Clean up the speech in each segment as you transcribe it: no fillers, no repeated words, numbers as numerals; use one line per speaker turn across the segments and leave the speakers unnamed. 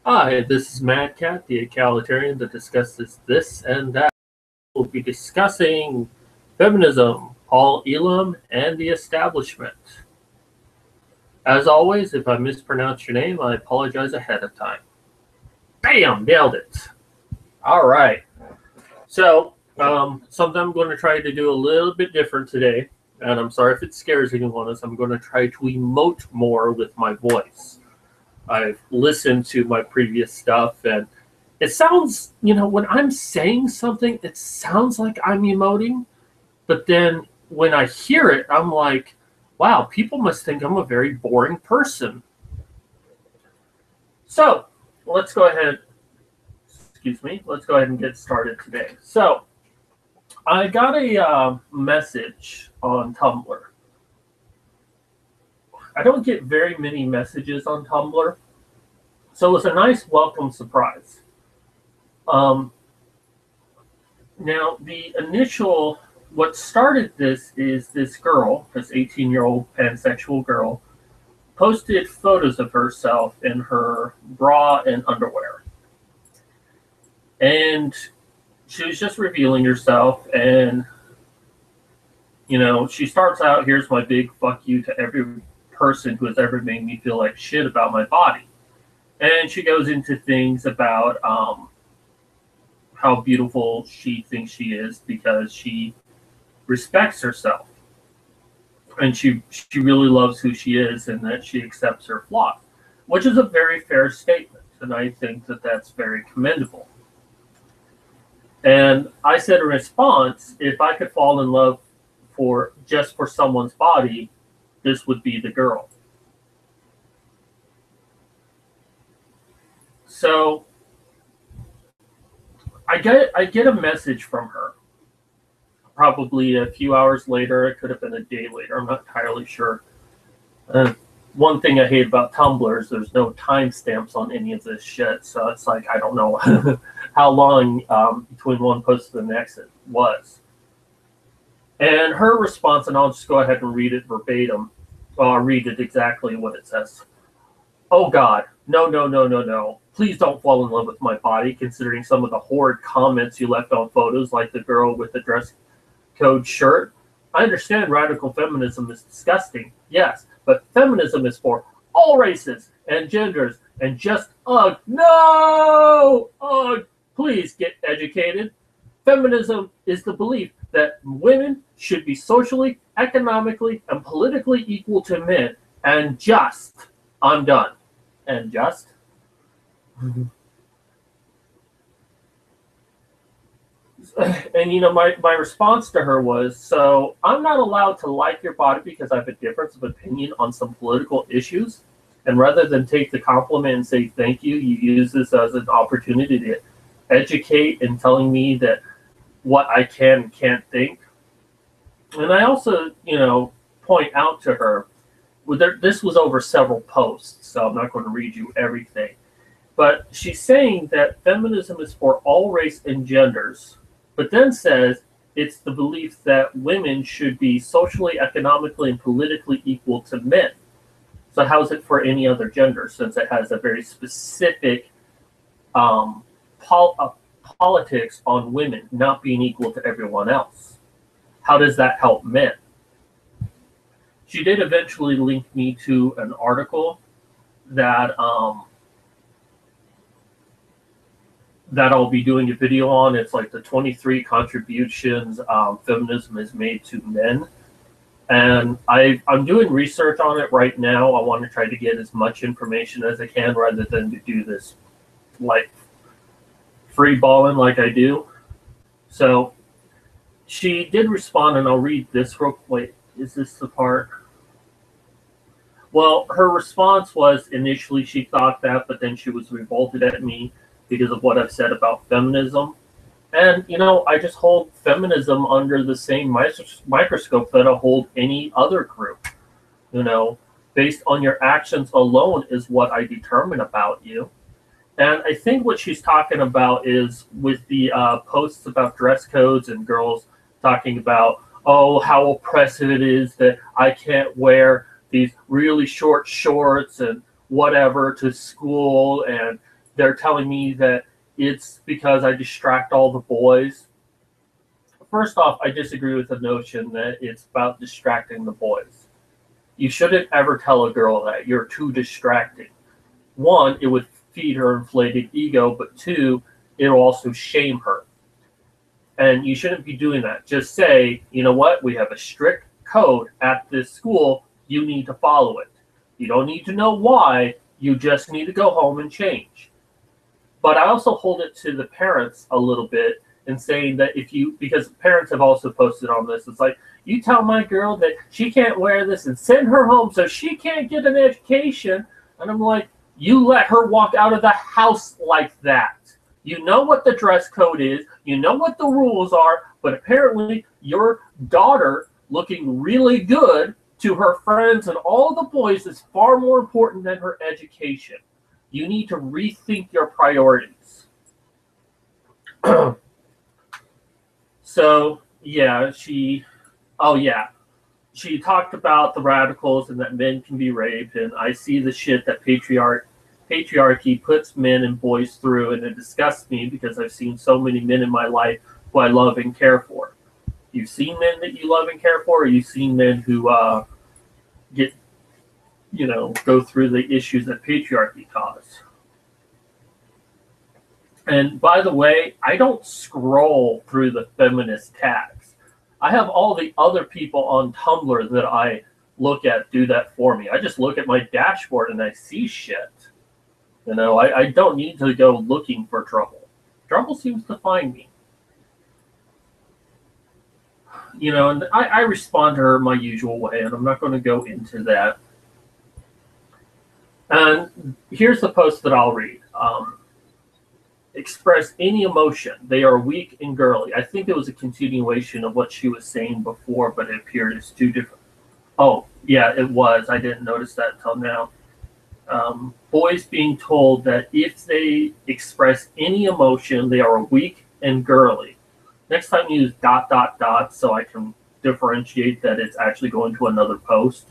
Hi, this is Mad Cat, the egalitarian that discusses this and that. We'll be discussing feminism, Paul Elam, and the establishment. As always, if I mispronounce your name, I apologize ahead of time. Bam! Nailed it. All right. So, something I'm going to try to do a little bit different today, and I'm sorry if it scares anyone, is I'm going to try to emote more with my voice. I've listened to my previous stuff, and it sounds, when I'm saying something, it sounds like I'm emoting. But then when I hear it, I'm like, wow, people must think I'm a very boring person. So let's go ahead, let's go ahead and get started today. So I got a message on Tumblr. I don't get very many messages on Tumblr, so it was a nice welcome surprise. Now, what started this is this girl, this 18-year-old pansexual girl, posted photos of herself in her bra and underwear. And she was just revealing herself, and, she starts out, here's my big fuck you to every person who has ever made me feel like shit about my body. And she goes into things about how beautiful she thinks she is because she respects herself. And she really loves who she is and that she accepts her flaws, which is a very fair statement. And I think that that's very commendable. And I said in response, if I could fall in love for someone's body, this would be the girl. So I get a message from her. Probably a few hours later, it could have been a day later. I'm not entirely sure. One thing I hate about Tumblr is there's no timestamps on any of this shit. So it's like I don't know how long between one post and the next it was. And her response, and I'll just go ahead and read it verbatim. I'll read it exactly what it says. Oh God, no. Please don't fall in love with my body, considering some of the horrid comments you left on photos, like the girl with the dress code shirt. I understand radical feminism is disgusting, yes, but feminism is for all races and genders and just, no! Please get educated. Feminism is the belief that women should be socially, economically, and politically equal to men and just. I'm done. And just. And my response to her was, so I'm not allowed to like your body because I have a difference of opinion on some political issues, and rather than take the compliment and say thank you, you use this as an opportunity to educate and telling me that what I can and can't think. And I also point out to her, this was over several posts, so I'm not going to read you everything. But she's saying that feminism is for all race and genders, but then says it's the belief that women should be socially, economically, and politically equal to men. So how's it for any other gender, since it has a very specific politics on women not being equal to everyone else? How does that help men? She did eventually link me to an article that that I'll be doing a video on. It's like the 23 contributions feminism has made to men. And I'm doing research on it right now. I want to try to get as much information as I can rather than to do this like free balling like I do. So she did respond, and I'll read this real quick. Is this the part? Well, her response was initially she thought that, but then she was revolted at me because of what I've said about feminism. And, I just hold feminism under the same microscope that I hold any other group. Based on your actions alone is what I determine about you. And I think what she's talking about is with the posts about dress codes and girls talking about, oh, how oppressive it is that I can't wear these really short shorts and whatever to school, and they're telling me that it's because I distract all the boys. First off, I disagree with the notion that it's about distracting the boys. You shouldn't ever tell a girl that you're too distracting. One, it would feed her inflated ego, but two, it'll also shame her. And you shouldn't be doing that. Just say, you know what, we have a strict code at this school, you need to follow it. You don't need to know why, you just need to go home and change. But I also hold it to the parents a little bit in saying that because parents have also posted on this, it's like, you tell my girl that she can't wear this and send her home so she can't get an education. And I'm like, you let her walk out of the house like that. You know what the dress code is, you know what the rules are, but apparently your daughter looking really good to her friends and all the boys is far more important than her education. You need to rethink your priorities. So, yeah, she talked about the radicals and that men can be raped, and I see the shit that patriarchy puts men and boys through, and it disgusts me because I've seen so many men in my life who I love and care for. You've seen men that you love and care for, or you've seen men who go through the issues that patriarchy caused. And by the way, I don't scroll through the feminist tags. I have all the other people on Tumblr that I look at do that for me. I just look at my dashboard and I see shit. I don't need to go looking for trouble. Trouble seems to find me. And I respond to her my usual way, and I'm not going to go into that. And here's the post that I'll read. Express any emotion. They are weak and girly. I think it was a continuation of what she was saying before, but it appeared as two different. Oh, yeah, it was. I didn't notice that until now. Boys being told that if they express any emotion, they are weak and girly. Next time use ... so I can differentiate that it's actually going to another post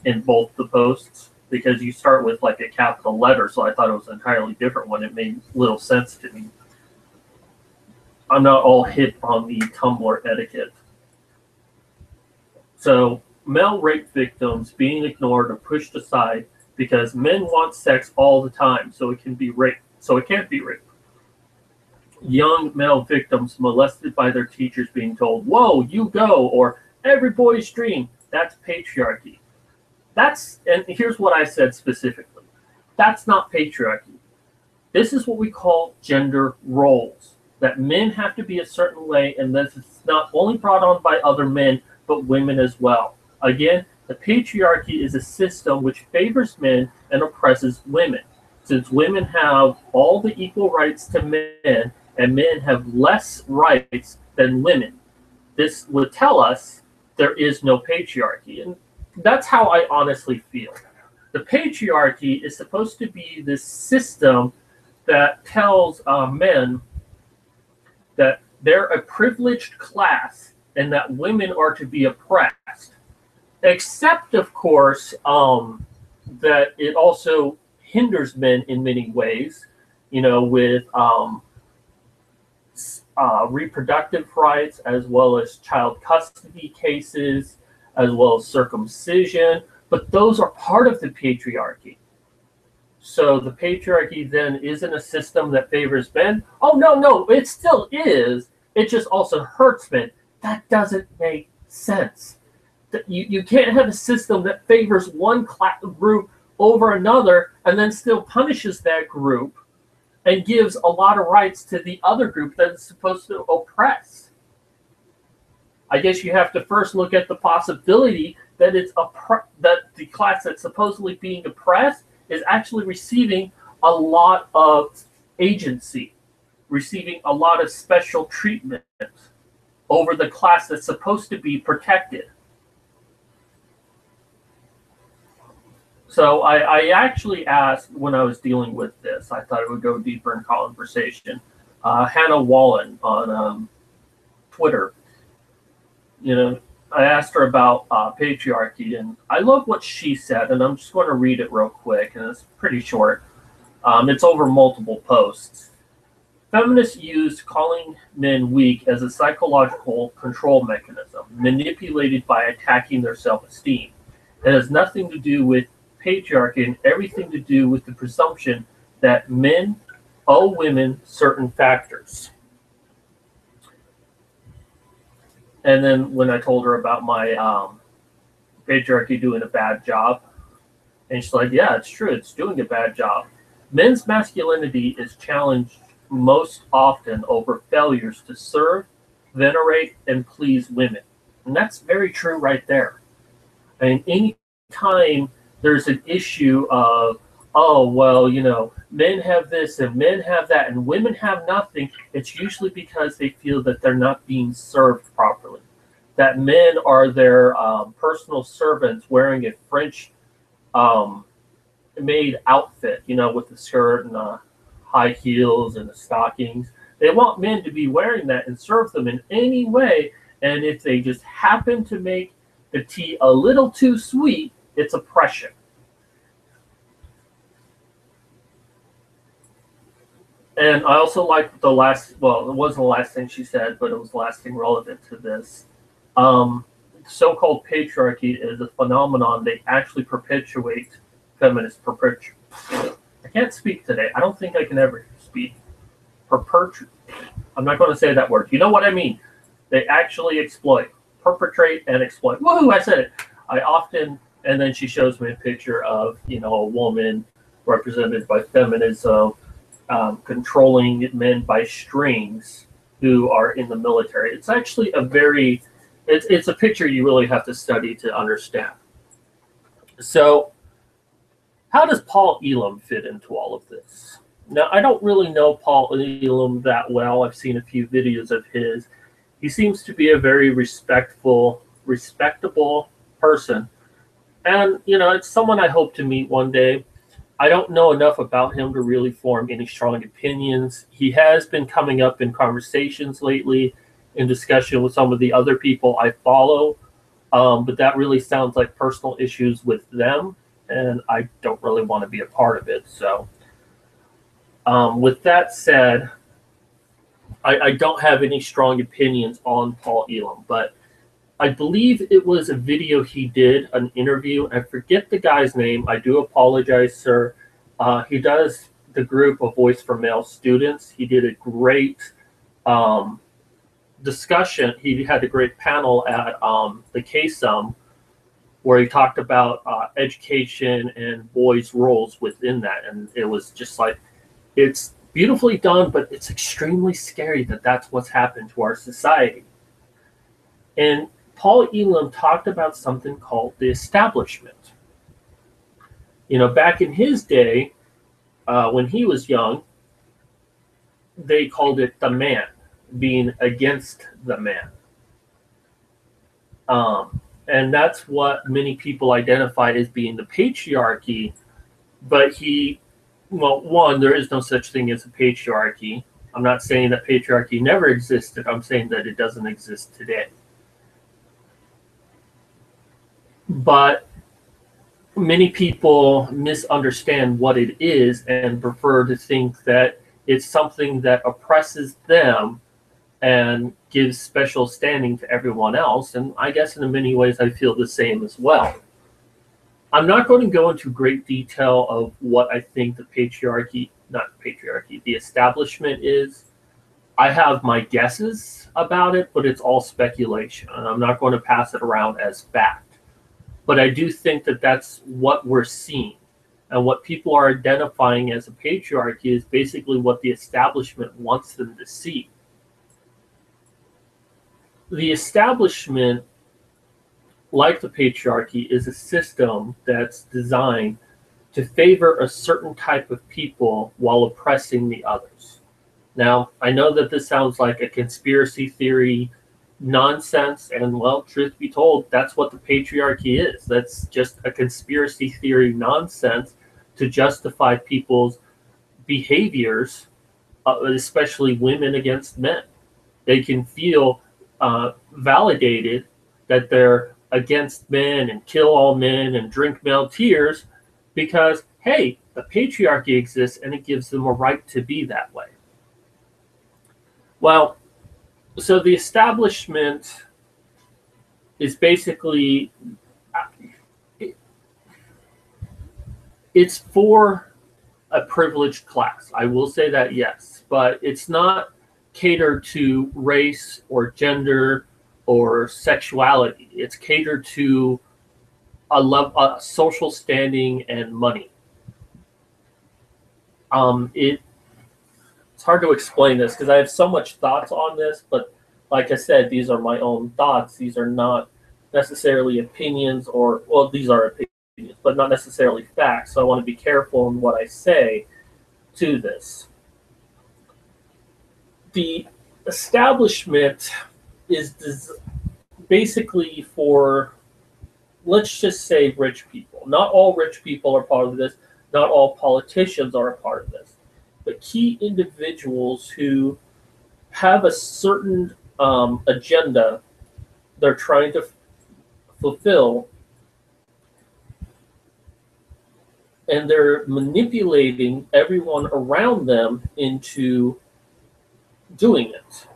in both the posts, because you start with like a capital letter, so I thought it was entirely different when it made little sense to me. I'm not all hip on the Tumblr etiquette. So, male rape victims being ignored or pushed aside because men want sex all the time, so it can't be rape. Young male victims molested by their teachers being told, "Whoa, you go," or "Every boy's dream." That's patriarchy. And here's what I said specifically. That's not patriarchy. This is what we call gender roles. That men have to be a certain way, and this is not only brought on by other men, but women as well. Again, the patriarchy is a system which favors men and oppresses women. Since women have all the equal rights to men, and men have less rights than women, this would tell us there is no patriarchy. And that's how I honestly feel. The patriarchy is supposed to be this system that tells men that they're a privileged class and that women are to be oppressed. Except, of course, that it also hinders men in many ways, with reproductive rights, as well as child custody cases, as well as circumcision. But those are part of the patriarchy. So the patriarchy then isn't a system that favors men. Oh, no, it still is. It just also hurts men. That doesn't make sense. You can't have a system that favors one group over another and then still punishes that group and gives a lot of rights to the other group that is supposed to oppress. I guess you have to first look at the possibility that that the class that's supposedly being oppressed is actually receiving a lot of agency, receiving a lot of special treatment over the class that's supposed to be protected. So I actually asked, when I was dealing with this, I thought it would go deeper in conversation, Hannah Wallen on Twitter. I asked her about patriarchy, and I love what she said, and I'm just going to read it real quick, and it's pretty short. It's over multiple posts. Feminists use calling men weak as a psychological control mechanism, manipulated by attacking their self-esteem. It has nothing to do with patriarchy and everything to do with the presumption that men owe women certain factors. And then when I told her about my patriarchy doing a bad job, and she's like, yeah, it's true, it's doing a bad job. Men's masculinity is challenged most often over failures to serve, venerate, and please women. And that's very true right there. I mean, any time there's an issue of, oh, well, men have this and men have that and women have nothing, it's usually because they feel that they're not being served properly. That men are their personal servants wearing a French made outfit, with the skirt and high heels and the stockings. They want men to be wearing that and serve them in any way. And if they just happen to make the tea a little too sweet, it's oppression. And I also like the last, well, it wasn't the last thing she said, but it was the last thing relevant to this. So-called patriarchy is a phenomenon they actually perpetuate feminist I can't speak today. I don't think I can ever speak. I'm not going to say that word. You know what I mean? They actually exploit, perpetrate, and exploit. Woohoo! I said it. And then she shows me a picture of, a woman represented by feminism, controlling men by strings who are in the military. It's actually it's a picture you really have to study to understand. So, how does Paul Elam fit into all of this? Now, I don't really know Paul Elam that well. I've seen a few videos of his. He seems to be a very respectable person. And, it's someone I hope to meet one day. I don't know enough about him to really form any strong opinions. He has been coming up in conversations lately, in discussion with some of the other people I follow. But that really sounds like personal issues with them. And I don't really want to be a part of it. So with that said, I don't have any strong opinions on Paul Elam, but I believe it was a video he did, an interview. I forget the guy's name. I do apologize, sir. He does the group A Voice for Male Students. He did a great discussion. He had a great panel at the KSUM, where he talked about education and boys' roles within that. And it was just like, it's beautifully done, but it's extremely scary that that's what's happened to our society. And Paul Elam talked about something called the establishment. Back in his day, when he was young, they called it the man, being against the man. And that's what many people identify as being the patriarchy. But one, there is no such thing as a patriarchy. I'm not saying that patriarchy never existed. I'm saying that it doesn't exist today. But many people misunderstand what it is and prefer to think that it's something that oppresses them and gives special standing to everyone else. And I guess in many ways I feel the same as well. I'm not going to go into great detail of what I think the the establishment is. I have my guesses about it, but it's all speculation, and I'm not going to pass it around as fact. But I do think that that's what we're seeing. And what people are identifying as a patriarchy is basically what the establishment wants them to see. The establishment, like the patriarchy, is a system that's designed to favor a certain type of people while oppressing the others. Now, I know that this sounds like a conspiracy theory nonsense, and well, truth be told, that's what the patriarchy is. That's just a conspiracy theory nonsense to justify people's behaviors, especially women against men. They can feel validated that they're against men and kill all men and drink male tears because, hey, the patriarchy exists and it gives them a right to be that way. Well, so the establishment is basically, it's for a privileged class. I will say that, yes, but it's not catered to race or gender or sexuality. It's catered to a social standing and money. It's hard to explain this because I have so much thoughts on this, but like I said, these are my own thoughts. These are not necessarily opinions, or, well, these are opinions, but not necessarily facts. So I want to be careful in what I say to this. The establishment is basically for, let's just say, rich people. Not all rich people are part of this. Not all politicians are a part of this. But key individuals who have a certain agenda they're trying to fulfill, and they're manipulating everyone around them into doing it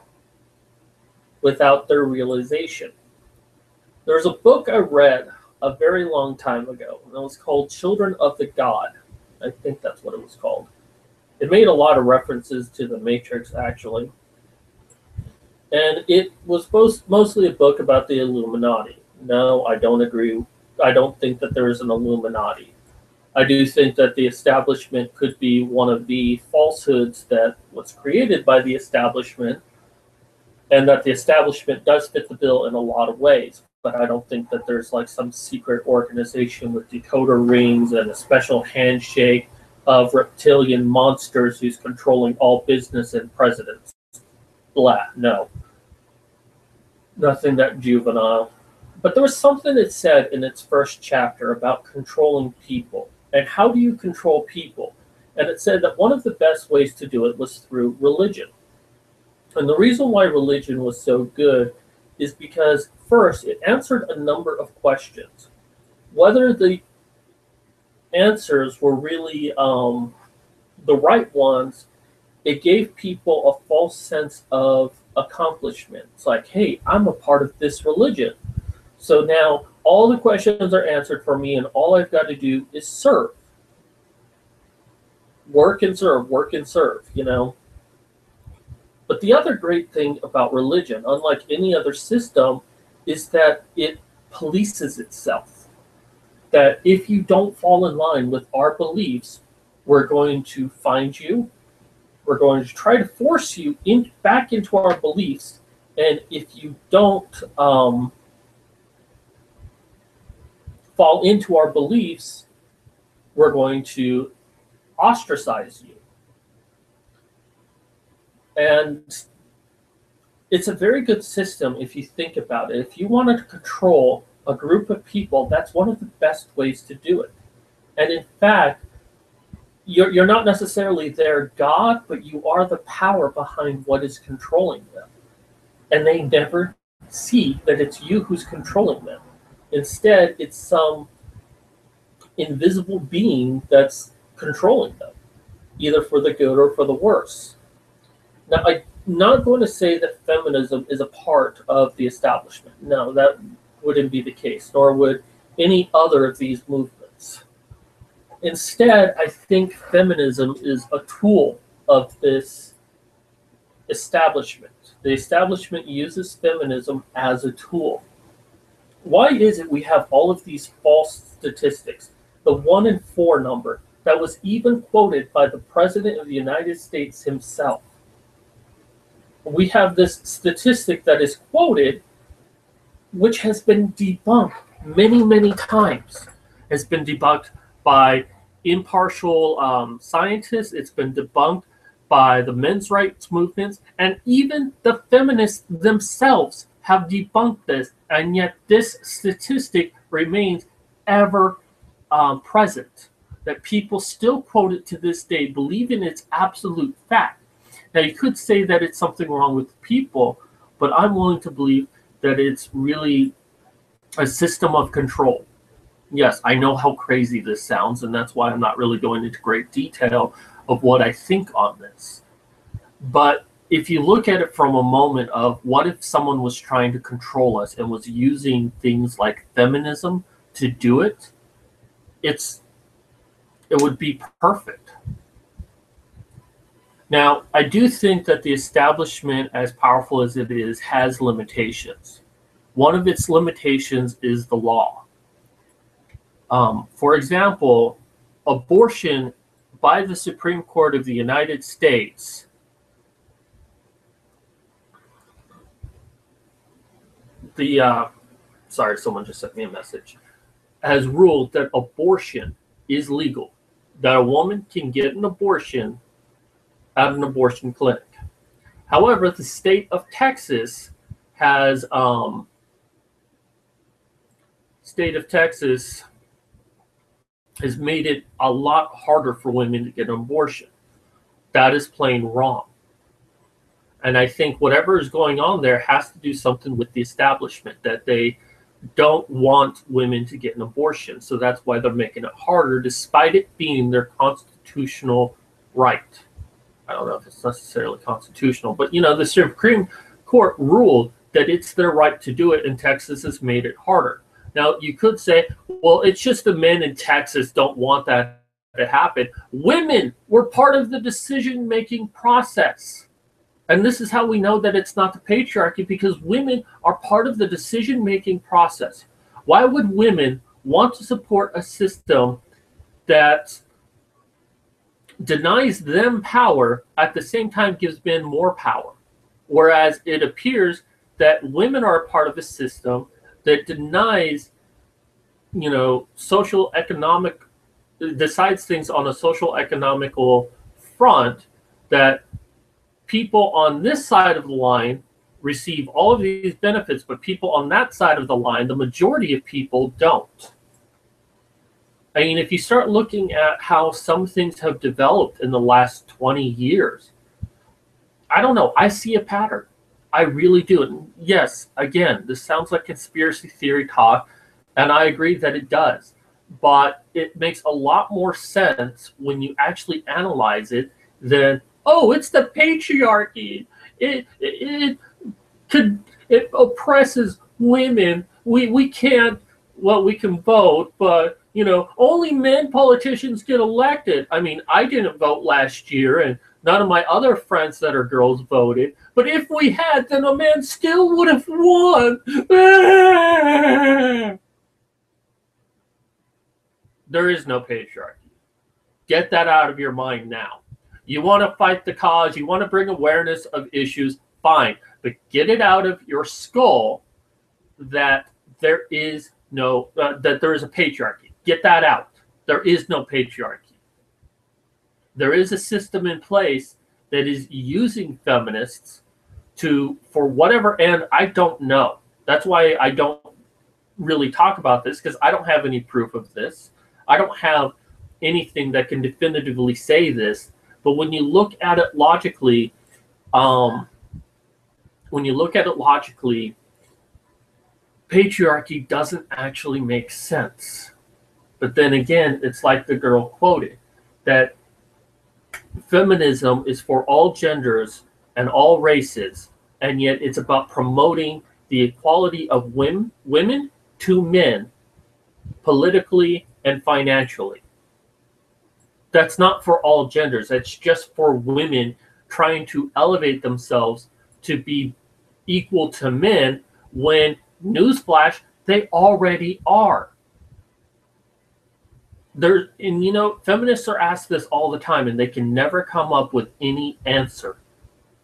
without their realization. There's a book I read a very long time ago, and it was called Children of the God. I think that's what it was called. It made a lot of references to the Matrix, actually. And it was mostly a book about the Illuminati. No, I don't agree. I don't think that there is an Illuminati. I do think that the establishment could be one of the falsehoods that was created by the establishment, and that the establishment does fit the bill in a lot of ways. But I don't think that there's like some secret organization with decoder rings and a special handshake of reptilian monsters who's controlling all business and presidents. Blah, no. Nothing that juvenile. But there was something it said in its first chapter about controlling people. And how do you control people? And it said that one of the best ways to do it was through religion. And the reason why religion was so good is because, first, it answered a number of questions. Whether the answers were really the right ones, it gave people a false sense of accomplishment. It's like, hey, I'm a part of this religion. So now all the questions are answered for me, and all I've got to do is serve. Work and serve, work and serve, you know. But the other great thing about religion, unlike any other system, is that it polices itself. That if you don't fall in line with our beliefs, we're going to find you. We're going to try to force you back into our beliefs. And if you don't fall into our beliefs, we're going to ostracize you. And it's a very good system if you think about it. If you wanted to control a group of people, that's one of the best ways to do it. And in fact, you're not necessarily their God, but you are the power behind what is controlling them. And they never see that it's you who's controlling them. Instead, it's some invisible being that's controlling them, either for the good or for the worse. Now, I'm not going to say that feminism is a part of the establishment. No, that wouldn't be the case, nor would any other of these movements. Instead, I think feminism is a tool of this establishment. The establishment uses feminism as a tool. Why is it we have all of these false statistics? The 1 in 4 number that was even quoted by the President of the United States himself. We have this statistic that is quoted, which has been debunked many, many times. It's been debunked by impartial scientists. It's been debunked by the men's rights movements, and even the feminists themselves have debunked this, and yet this statistic remains ever present, that people still quote it to this day, believe in its absolute fact. Now, you could say that it's something wrong with people, but I'm willing to believe that it's really a system of control. Yes, I know how crazy this sounds, and that's why I'm not really going into great detail of what I think on this. But if you look at it from a moment of what if someone was trying to control us and was using things like feminism to do it, it's it would be perfect. Now, I do think that the establishment, as powerful as it is, has limitations. One of its limitations is the law. For example, abortion by the Supreme Court of the United States, the sorry, someone just sent me a message, has ruled that abortion is legal, that a woman can get an abortion at an abortion clinic. However, the state of Texas has state of Texas has made it a lot harder for women to get an abortion. That is plain wrong. And I think whatever is going on there has to do something with the establishment, that they don't want women to get an abortion. So that's why they're making it harder, despite it being their constitutional right. I don't know if it's necessarily constitutional, but the Supreme Court ruled that it's their right to do it, and Texas has made it harder. Now, you could say, well, it's just the men in Texas don't want that to happen. Women were part of the decision-making process. And this is how we know that it's not the patriarchy, because women are part of the decision-making process. Why would women want to support a system that denies them power, at the same time gives men more power? Whereas it appears that women are a part of a system that denies, social economic, decides things on a social economical front, that people on this side of the line receive all of these benefits, but people on that side of the line, the majority of people, don't. I mean, if you start looking at how some things have developed in the last 20 years, I don't know, I see a pattern. I really do. And yes, again, this sounds like conspiracy theory talk, and I agree that it does. But it makes a lot more sense when you actually analyze it than, oh, it's the patriarchy. It oppresses women. We can't, well, we can vote, but only men politicians get elected. I mean, I didn't vote last year, and none of my other friends that are girls voted. But if we had, then a man still would have won. There is no patriarchy. Get that out of your mind now. You want to fight the cause, you want to bring awareness of issues, fine. But get it out of your skull that there is no, that there is a patriarchy. Get that out. There is no patriarchy. There is a system in place that is using feminists to, for whatever end, I don't know. That's why I don't really talk about this, because I don't have any proof of this. I don't have anything that can definitively say this. But when you look at it logically, patriarchy doesn't actually make sense. But then again, it's like the girl quoted, that feminism is for all genders and all races, and yet it's about promoting the equality of women to men, politically and financially. That's not for all genders. That's just for women trying to elevate themselves to be equal to men, when, newsflash, they already are. Feminists are asked this all the time, and they can never come up with any answer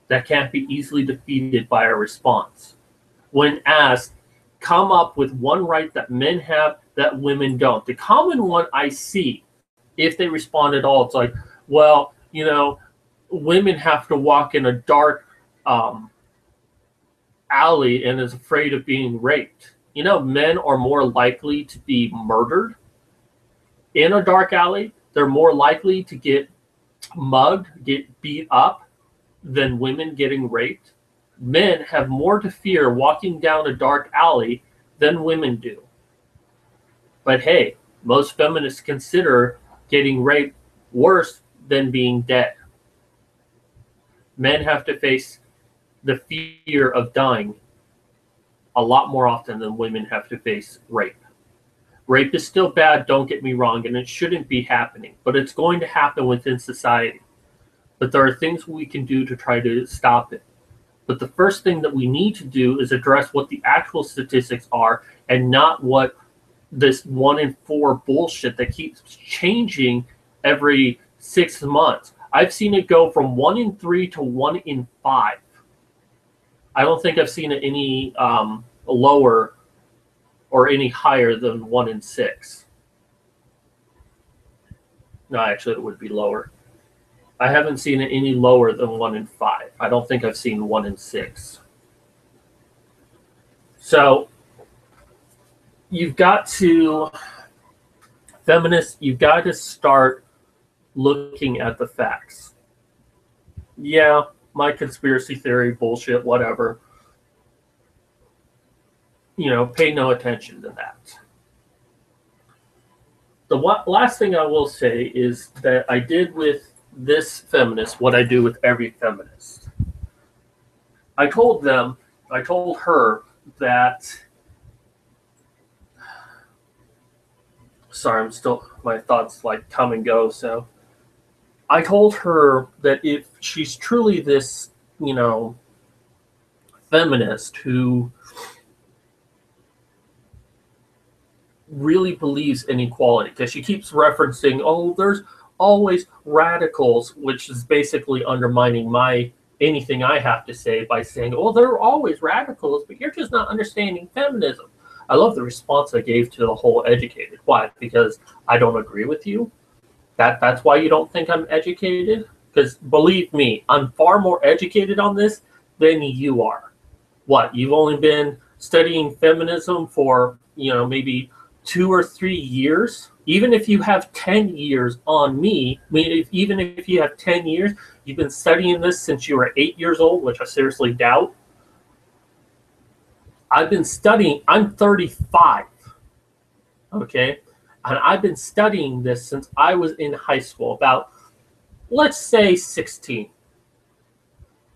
that can't be easily defeated by a response. When asked, come up with one right that men have that women don't. The common one I see, if they respond at all, it's like, well, women have to walk in a dark alley and is afraid of being raped. Men are more likely to be murdered in a dark alley. They're more likely to get mugged, get beat up, than women getting raped. Men have more to fear walking down a dark alley than women do. But hey, most feminists consider getting raped worse than being dead. Men have to face the fear of dying a lot more often than women have to face rape. Rape is still bad, don't get me wrong, and it shouldn't be happening, but it's going to happen within society. But there are things we can do to try to stop it. But the first thing that we need to do is address what the actual statistics are and not what this 1 in 4 bullshit that keeps changing every 6 months. I've seen it go from 1 in 3 to 1 in 5. I don't think I've seen it any lower or any higher than 1 in 6. No, actually, it would be lower. I haven't seen it any lower than 1 in 5. I don't think I've seen 1 in 6. So you've got to, feminists, you've got to start looking at the facts. Yeah, my conspiracy theory, bullshit, whatever. Pay no attention to that. The last thing I will say is that I did with this feminist what I do with every feminist. I told her that, sorry, my thoughts like come and go, so I told her that if she's truly this, feminist who really believes in equality, because she keeps referencing, oh, there's always radicals, which is basically undermining anything I have to say by saying, oh, there are always radicals, but you're just not understanding feminism. I love the response I gave to the whole educated. Why? Because I don't agree with you? That's why you don't think I'm educated? Because believe me, I'm far more educated on this than you are. What? You've only been studying feminism for, maybe 2 or 3 years? Even if you have 10 years on me, even if you have 10 years, you've been studying this since you were 8 years old, which I seriously doubt. I've been studying, I'm 35, okay? And I've been studying this since I was in high school, about, let's say, 16.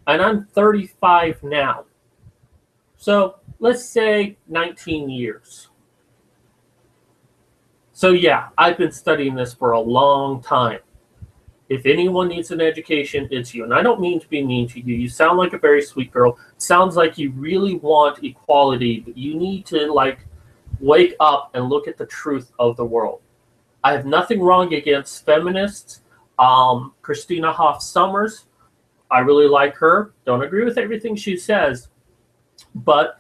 And I'm 35 now. So let's say 19 years. So yeah, I've been studying this for a long time. If anyone needs an education, it's you. And I don't mean to be mean to you. You sound like a very sweet girl. It sounds like you really want equality, but you need to wake up and look at the truth of the world. I have nothing wrong against feminists. Christina Hoff Sommers, I really like her. Don't agree with everything she says, but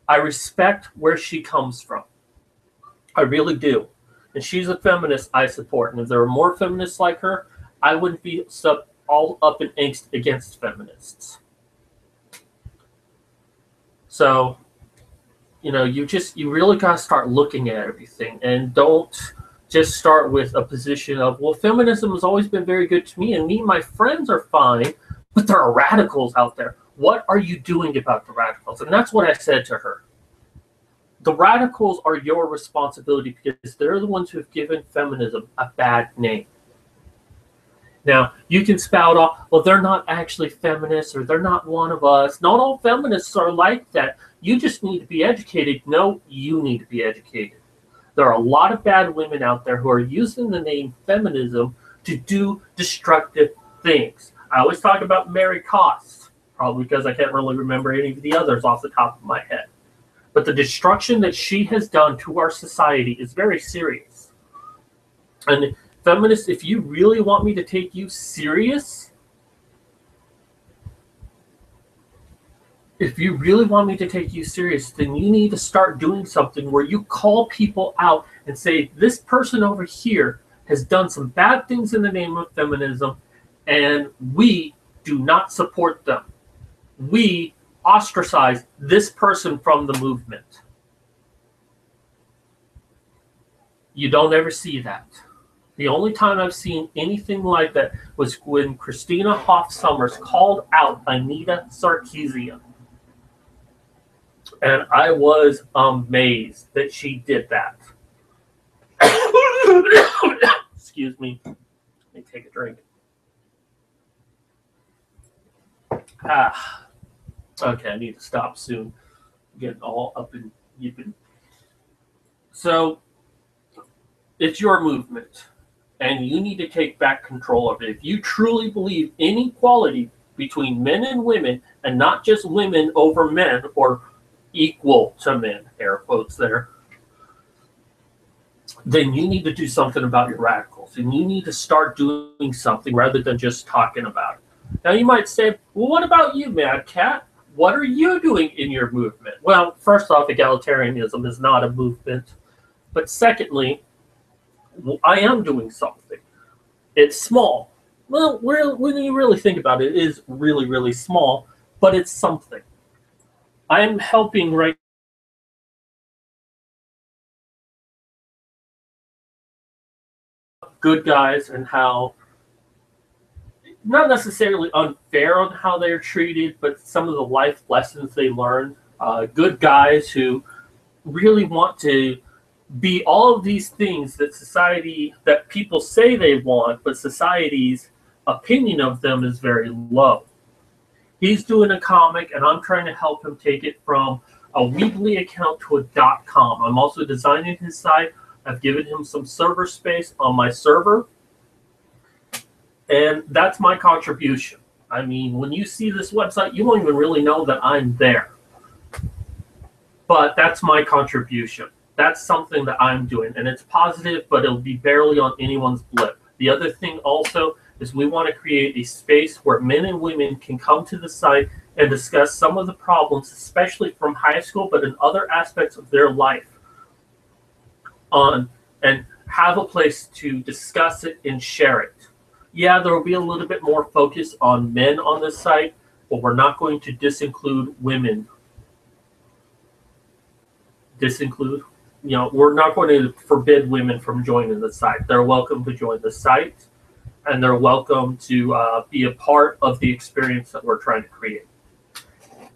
I respect where she comes from. I really do. And she's a feminist I support. And if there were more feminists like her, I wouldn't be all up in angst against feminists. So, you really got to start looking at everything, and don't just start with a position of, well, feminism has always been very good to me, and me and my friends are fine, but there are radicals out there. What are you doing about the radicals? And that's what I said to her. The radicals are your responsibility because they're the ones who have given feminism a bad name. Now, you can spout off, well, they're not actually feminists, or they're not one of us. Not all feminists are like that. You just need to be educated. No, you need to be educated. There are a lot of bad women out there who are using the name feminism to do destructive things. I always talk about Mary Koss, probably because I can't really remember any of the others off the top of my head. But the destruction that she has done to our society is very serious. And feminists, if you really want me to take you serious, then you need to start doing something where you call people out and say, this person over here has done some bad things in the name of feminism, and we do not support them. We ostracize this person from the movement. You don't ever see that. The only time I've seen anything like that was when Christina Hoff Sommers called out Anita Sarkeesian. And I was amazed that she did that. Excuse me. Let me take a drink. Okay, I need to stop soon. Getting all up and yipping. So, it's your movement, and you need to take back control of it. If you truly believe in equality between men and women, and not just women over men or equal to men, air quotes there, then you need to do something about your radicals, and you need to start doing something rather than just talking about it. Now, you might say, well, what about you, Mad Cat? What are you doing in your movement? Well, first off, egalitarianism is not a movement. But secondly, I am doing something. It's small. Well, when you really think about it, it is really, really small, but it's something. I am helping right good guys and how not necessarily unfair on how they're treated, but some of the life lessons they learned. Good guys who really want to be all of these things that society, that people say they want, but society's opinion of them is very low. He's doing a comic, and I'm trying to help him take it from a Weebly account to a .com. I'm also designing his site. I've given him some server space on my server, and that's my contribution. I mean, when you see this website, you won't even really know that I'm there. But that's my contribution. That's something that I'm doing, and it's positive, but it'll be barely on anyone's blip. The other thing also is we want to create a space where men and women can come to the site and discuss some of the problems, especially from high school, but in other aspects of their life, and have a place to discuss it and share it. Yeah, there will be a little bit more focus on men on this site, but we're not going to disinclude women. We're not going to forbid women from joining the site. They're welcome to join the site, and they're welcome to be a part of the experience that we're trying to create.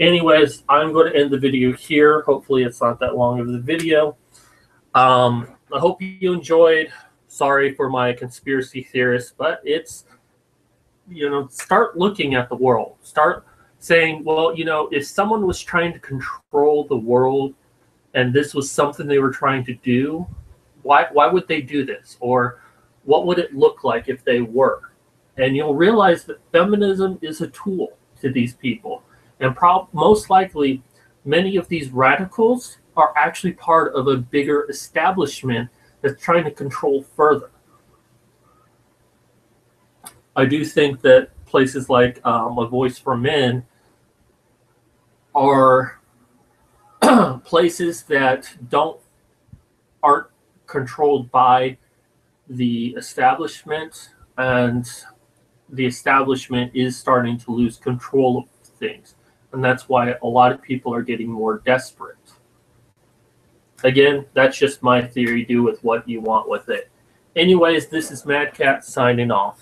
Anyways, I'm going to end the video here. Hopefully it's not that long of a video. I hope you enjoyed. Sorry for my conspiracy theorists, but it's, start looking at the world. Start saying, well, if someone was trying to control the world, and this was something they were trying to do, why would they do this? Or what would it look like if they were? And you'll realize that feminism is a tool to these people. And most likely, many of these radicals are actually part of a bigger establishment that's trying to control further. I do think that places like A Voice for Men are places that aren't controlled by the establishment, and the establishment is starting to lose control of things, and that's why a lot of people are getting more desperate. Again, that's just my theory. Do with what you want with it. Anyways, this is Mad Cat signing off.